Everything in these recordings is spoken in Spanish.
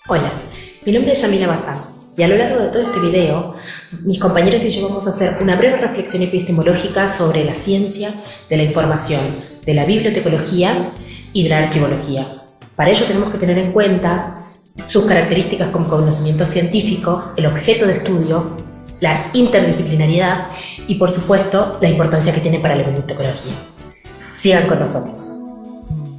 Hola, mi nombre es Yamila Bazán y a lo largo de todo este video, mis compañeros y yo vamos a hacer una breve reflexión epistemológica sobre la ciencia de la información, de la bibliotecología y de la archivología. Para ello tenemos que tener en cuenta sus características como conocimiento científico, el objeto de estudio, la interdisciplinariedad y, por supuesto, la importancia que tiene para la bibliotecología. Sigan con nosotros.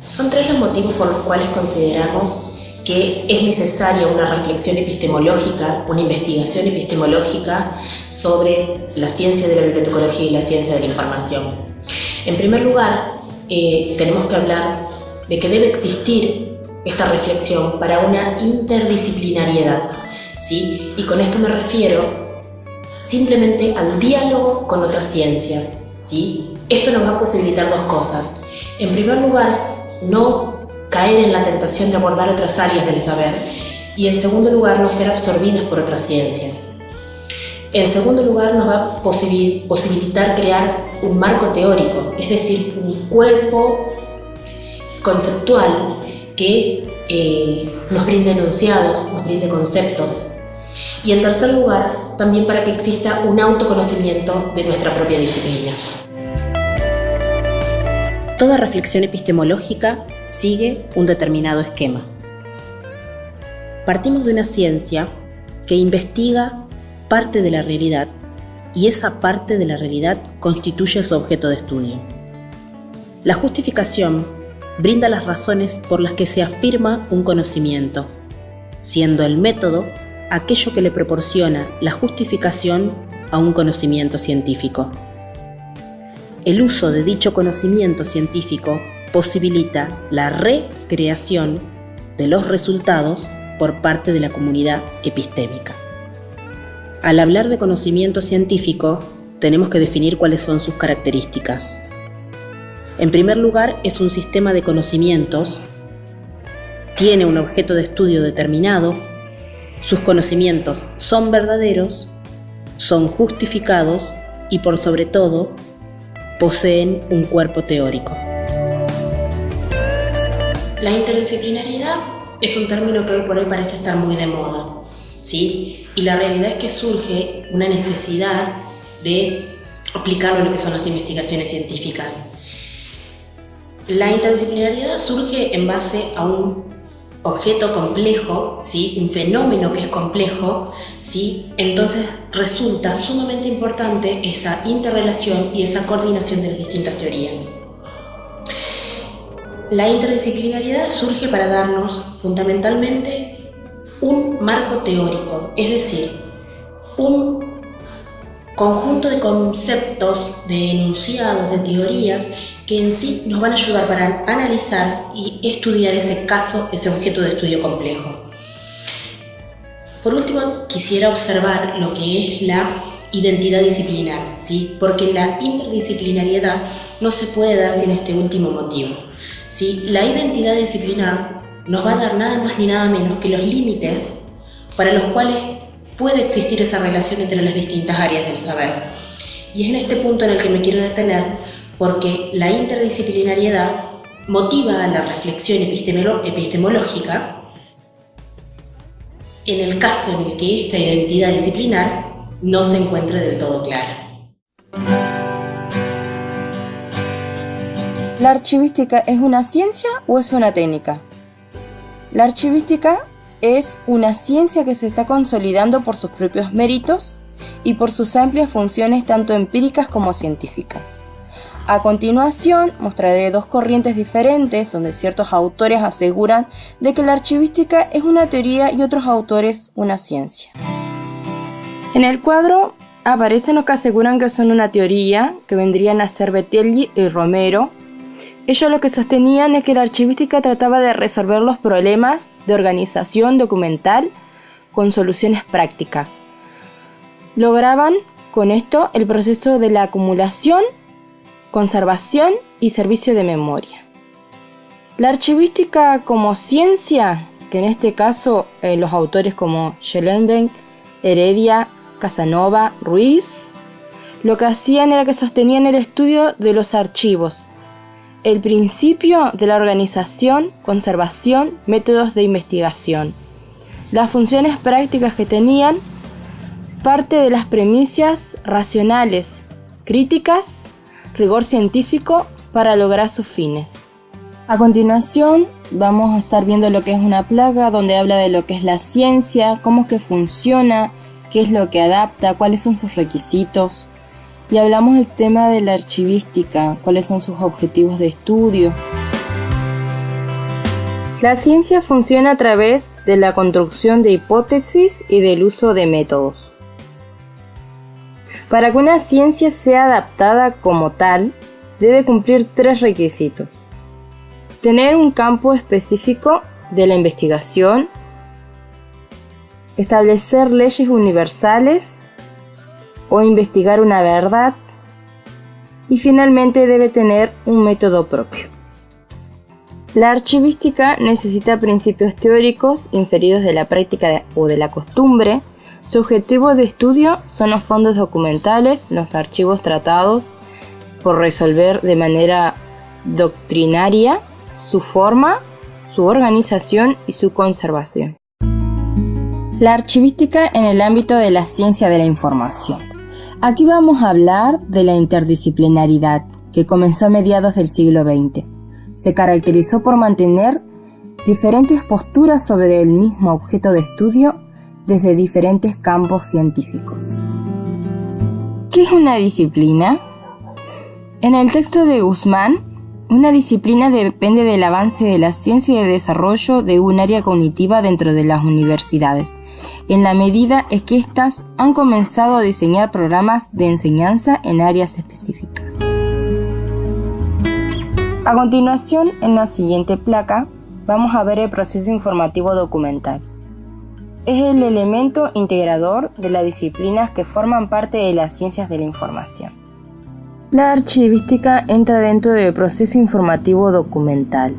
Son tres los motivos por los cuales consideramos que es necesaria una reflexión epistemológica, una investigación epistemológica sobre la ciencia de la bibliotecología y la ciencia de la información. En primer lugar, tenemos que hablar de que debe existir esta reflexión para una interdisciplinariedad, ¿sí? Y con esto me refiero simplemente al diálogo con otras ciencias, ¿sí? Esto nos va a posibilitar dos cosas. En primer lugar, no caer en la tentación de abordar otras áreas del saber, y en segundo lugar, no ser absorbidas por otras ciencias. En segundo lugar, nos va a posibilitar crear un marco teórico, es decir, un cuerpo conceptual que nos brinde enunciados, nos brinde conceptos. Y en tercer lugar, también para que exista un autoconocimiento de nuestra propia disciplina. Toda reflexión epistemológica sigue un determinado esquema. Partimos de una ciencia que investiga parte de la realidad y esa parte de la realidad constituye su objeto de estudio. La justificación brinda las razones por las que se afirma un conocimiento, siendo el método aquello que le proporciona la justificación a un conocimiento científico. El uso de dicho conocimiento científico posibilita la recreación de los resultados por parte de la comunidad epistémica. Al hablar de conocimiento científico, tenemos que definir cuáles son sus características. En primer lugar, es un sistema de conocimientos, tiene un objeto de estudio determinado, sus conocimientos son verdaderos, son justificados y, por sobre todo, poseen un cuerpo teórico. La interdisciplinariedad es un término que hoy por hoy parece estar muy de moda, ¿sí? Y la realidad es que surge una necesidad de aplicarlo a lo que son las investigaciones científicas. La interdisciplinariedad surge en base a un objeto complejo, ¿sí? Un fenómeno que es complejo, ¿sí? Entonces resulta sumamente importante esa interrelación y esa coordinación de las distintas teorías. La interdisciplinariedad surge para darnos fundamentalmente un marco teórico, es decir, un conjunto de conceptos, de enunciados, de teorías que en sí nos van a ayudar para analizar y estudiar ese caso, ese objeto de estudio complejo. Por último, quisiera observar lo que es la identidad disciplinar, ¿sí? Porque la interdisciplinariedad no se puede dar sin este último motivo, ¿sí? La identidad disciplinar nos va a dar nada más ni nada menos que los límites para los cuales puede existir esa relación entre las distintas áreas del saber. Y es en este punto en el que me quiero detener, porque la interdisciplinariedad motiva a la reflexión epistemológica en el caso en el que esta identidad disciplinar no se encuentre del todo clara. ¿La archivística es una ciencia o es una técnica? La archivística es una ciencia que se está consolidando por sus propios méritos y por sus amplias funciones tanto empíricas como científicas. A continuación, mostraré dos corrientes diferentes donde ciertos autores aseguran de que la archivística es una teoría y otros autores una ciencia. En el cuadro aparecen los que aseguran que son una teoría, que vendrían a ser Betelli y Romero. Ellos lo que sostenían es que la archivística trataba de resolver los problemas de organización documental con soluciones prácticas. Lograban con esto el proceso de la acumulación, conservación y servicio de memoria. La archivística como ciencia, que en este caso los autores como Schellenberg, Heredia, Casanova, Ruiz, lo que hacían era que sostenían el estudio de los archivos, el principio de la organización, conservación, métodos de investigación. las funciones prácticas que tenían, parte de las premisas racionales, críticas, rigor científico para lograr sus fines. A continuación vamos a estar viendo lo que es una placa, donde habla de lo que es la ciencia, cómo es que funciona, qué es lo que adapta, cuáles son sus requisitos. Y hablamos del tema de la archivística, cuáles son sus objetivos de estudio. La ciencia funciona a través de la construcción de hipótesis y del uso de métodos. Para que una ciencia sea adaptada como tal, debe cumplir 3 requisitos. Tener un campo específico de la investigación, establecer leyes universales o investigar una verdad, y finalmente debe tener un método propio. La archivística necesita principios teóricos inferidos de la práctica o de la costumbre. Su objetivo de estudio son los fondos documentales, los archivos tratados por resolver de manera doctrinaria, su forma, su organización y su conservación. La archivística en el ámbito de la ciencia de la información. Aquí vamos a hablar de la interdisciplinaridad, que comenzó a mediados del siglo XX. Se caracterizó por mantener diferentes posturas sobre el mismo objeto de estudio desde diferentes campos científicos. ¿Qué es una disciplina? En el texto de Guzmán, una disciplina depende del avance de la ciencia y del desarrollo de un área cognitiva dentro de las universidades, en la medida en que éstas han comenzado a diseñar programas de enseñanza en áreas específicas. A continuación, en la siguiente placa, vamos a ver el proceso informativo documental. Es el elemento integrador de las disciplinas que forman parte de las ciencias de la información. La archivística entra dentro del proceso informativo documental.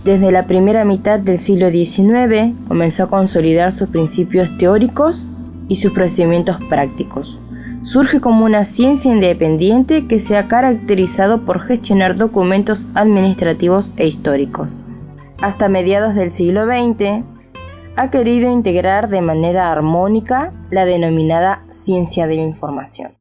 Desde la primera mitad del siglo XIX comenzó a consolidar sus principios teóricos y sus procedimientos prácticos. Surge como una ciencia independiente que se ha caracterizado por gestionar documentos administrativos e históricos. Hasta mediados del siglo XX, ha querido integrar de manera armónica la denominada ciencia de la información.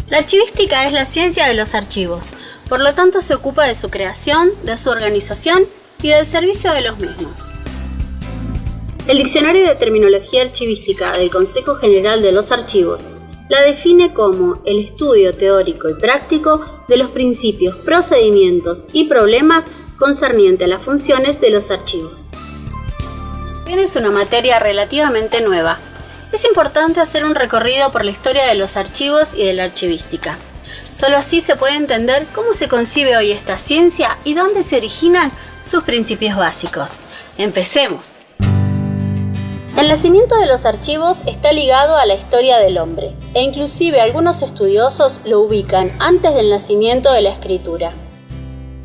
La archivística es la ciencia de los archivos, por lo tanto se ocupa de su creación, de su organización y del servicio de los mismos. El Diccionario de Terminología Archivística del Consejo General de los Archivos la define como el estudio teórico y práctico de los principios, procedimientos y problemas concerniente a las funciones de los archivos. Bien, es una materia relativamente nueva. Es importante hacer un recorrido por la historia de los archivos y de la archivística. Solo así se puede entender cómo se concibe hoy esta ciencia y dónde se originan sus principios básicos. ¡Empecemos! El nacimiento de los archivos está ligado a la historia del hombre, e inclusive algunos estudiosos lo ubican antes del nacimiento de la escritura.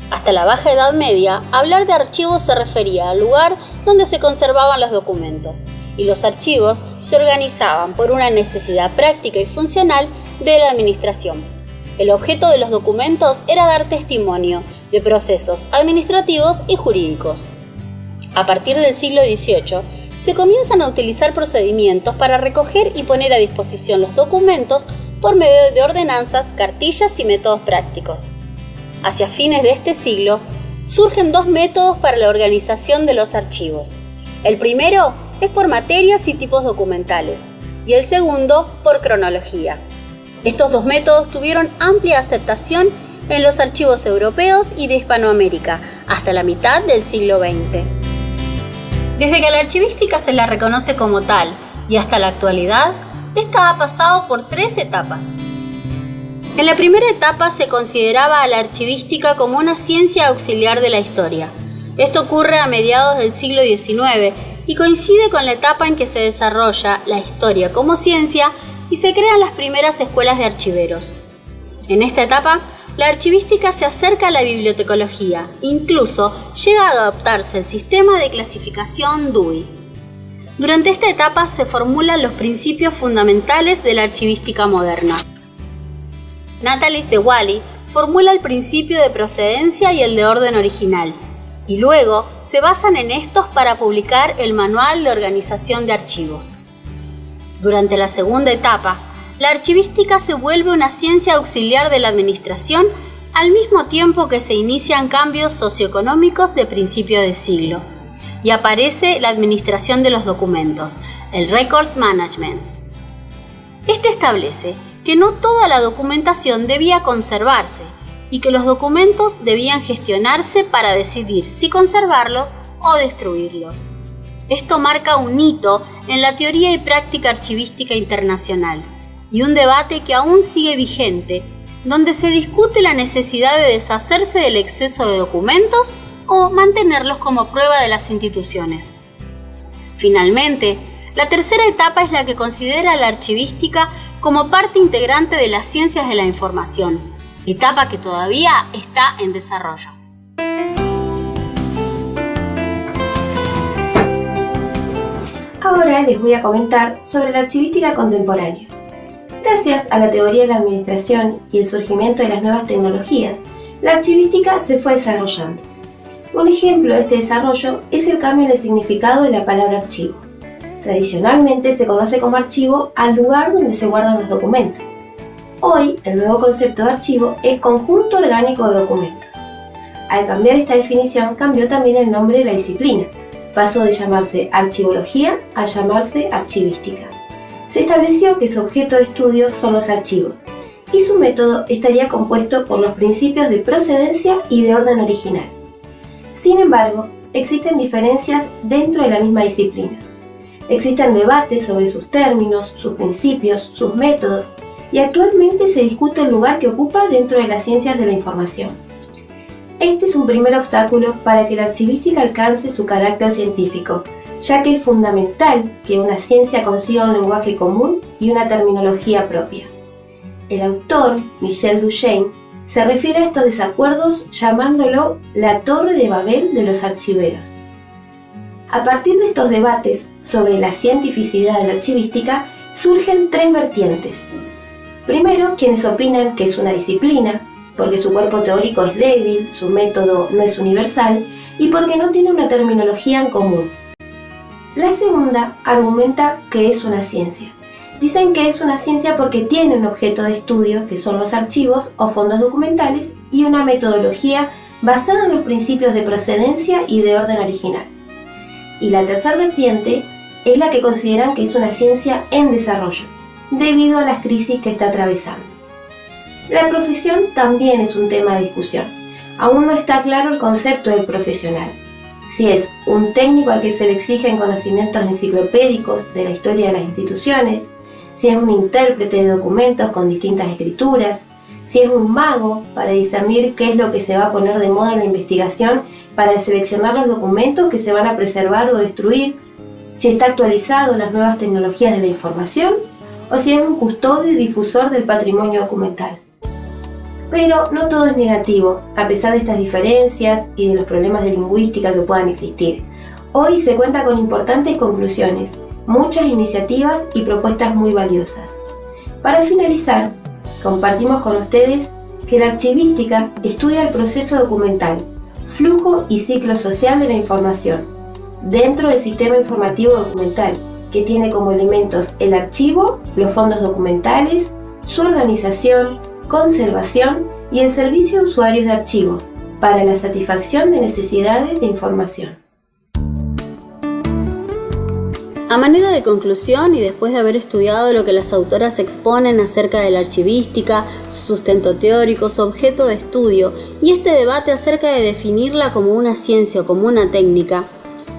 Hasta la Baja Edad Media, hablar de archivos se refería al lugar donde se conservaban los documentos, y los archivos se organizaban por una necesidad práctica y funcional de la administración. El objeto de los documentos era dar testimonio de procesos administrativos y jurídicos. A partir del siglo XVIII, se comienzan a utilizar procedimientos para recoger y poner a disposición los documentos por medio de ordenanzas, cartillas y métodos prácticos. Hacia fines de este siglo, surgen 2 métodos para la organización de los archivos. El primero es por materias y tipos documentales, y el segundo por cronología. Estos 2 métodos tuvieron amplia aceptación en los archivos europeos y de Hispanoamérica hasta la mitad del siglo XX. Desde que la archivística se la reconoce como tal y hasta la actualidad, esta ha pasado por 3 etapas. En la primera etapa se consideraba a la archivística como una ciencia auxiliar de la historia. Esto ocurre a mediados del siglo XIX y coincide con la etapa en que se desarrolla la historia como ciencia y se crean las primeras escuelas de archiveros. En esta etapa, la archivística se acerca a la bibliotecología, incluso llega a adoptarse el sistema de clasificación Dewey. Durante esta etapa se formulan los principios fundamentales de la archivística moderna. Natalis de Waally formula el principio de procedencia y el de orden original. y luego se basan en estos para publicar el Manual de Organización de Archivos. Durante la segunda etapa, la archivística se vuelve una ciencia auxiliar de la administración al mismo tiempo que se inician cambios socioeconómicos de principio de siglo y aparece la administración de los documentos, el Records Management. Este establece que no toda la documentación debía conservarse y que los documentos debían gestionarse para decidir si conservarlos o destruirlos. Esto marca un hito en la teoría y práctica archivística internacional y un debate que aún sigue vigente, donde se discute la necesidad de deshacerse del exceso de documentos o mantenerlos como prueba de las instituciones. Finalmente, la tercera etapa es la que considera la archivística como parte integrante de las ciencias de la información, etapa que todavía está en desarrollo. Ahora les voy a comentar sobre la archivística contemporánea. Gracias a la teoría de la administración y el surgimiento de las nuevas tecnologías, la archivística se fue desarrollando. Un ejemplo de este desarrollo es el cambio en el significado de la palabra archivo. Tradicionalmente se conoce como archivo al lugar donde se guardan los documentos. Hoy, el nuevo concepto de archivo es conjunto orgánico de documentos. Al cambiar esta definición, cambió también el nombre de la disciplina. Pasó de llamarse archivología a llamarse archivística. Se estableció que su objeto de estudio son los archivos, y su método estaría compuesto por los principios de procedencia y de orden original. Sin embargo, existen diferencias dentro de la misma disciplina. Existen debates sobre sus términos, sus principios, sus métodos, y actualmente se discute el lugar que ocupa dentro de las ciencias de la información. Este es un primer obstáculo para que la archivística alcance su carácter científico, ya que es fundamental que una ciencia consiga un lenguaje común y una terminología propia. El autor, Michel Duchesne, se refiere a estos desacuerdos llamándolo la Torre de Babel de los archiveros. A partir de estos debates sobre la cientificidad de la archivística, surgen tres vertientes. Primero, quienes opinan que es una disciplina, porque su cuerpo teórico es débil, su método no es universal y porque no tiene una terminología en común. La segunda argumenta que es una ciencia. Dicen que es una ciencia porque tiene un objeto de estudio, que son los archivos o fondos documentales, y una metodología basada en los principios de procedencia y de orden original. Y la tercera vertiente es la que consideran que es una ciencia en desarrollo, debido a las crisis que está atravesando. La profesión también es un tema de discusión. Aún no está claro el concepto del profesional. Si es un técnico al que se le exigen conocimientos enciclopédicos de la historia de las instituciones, si es un intérprete de documentos con distintas escrituras, si es un mago para discernir qué es lo que se va a poner de moda en la investigación para seleccionar los documentos que se van a preservar o destruir, si está actualizado en las nuevas tecnologías de la información, o si es un custodio y difusor del patrimonio documental. Pero no todo es negativo, a pesar de estas diferencias y de los problemas de lingüística que puedan existir. Hoy se cuenta con importantes conclusiones, muchas iniciativas y propuestas muy valiosas. Para finalizar, compartimos con ustedes que la archivística estudia el proceso documental, flujo y ciclo social de la información, dentro del sistema informativo documental, que tiene como elementos el archivo, los fondos documentales, su organización, conservación y el servicio de usuarios de archivos, para la satisfacción de necesidades de información. A manera de conclusión, y después de haber estudiado lo que las autoras exponen acerca de la archivística, su sustento teórico, su objeto de estudio y este debate acerca de definirla como una ciencia o como una técnica,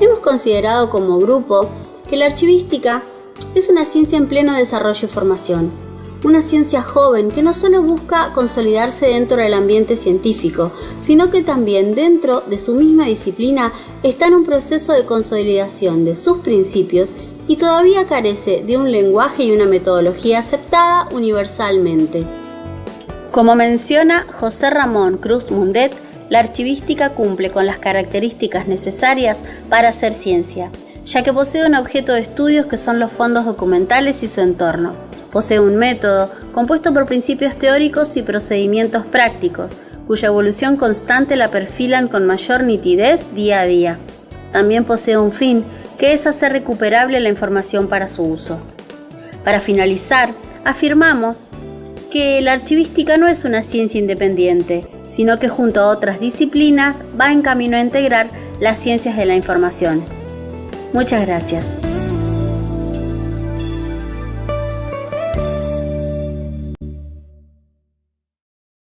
hemos considerado como grupo que la archivística es una ciencia en pleno desarrollo y formación, una ciencia joven que no solo busca consolidarse dentro del ambiente científico, sino que también dentro de su misma disciplina está en un proceso de consolidación de sus principios y todavía carece de un lenguaje y una metodología aceptada universalmente. Como menciona José Ramón Cruz Mundet, la archivística cumple con las características necesarias para hacer ciencia, ya que posee un objeto de estudios que son los fondos documentales y su entorno. Posee un método compuesto por principios teóricos y procedimientos prácticos, cuya evolución constante la perfilan con mayor nitidez día a día. También posee un fin, que es hacer recuperable la información para su uso. Para finalizar, afirmamos que la archivística no es una ciencia independiente, sino que junto a otras disciplinas va en camino a integrar las ciencias de la información. Muchas gracias.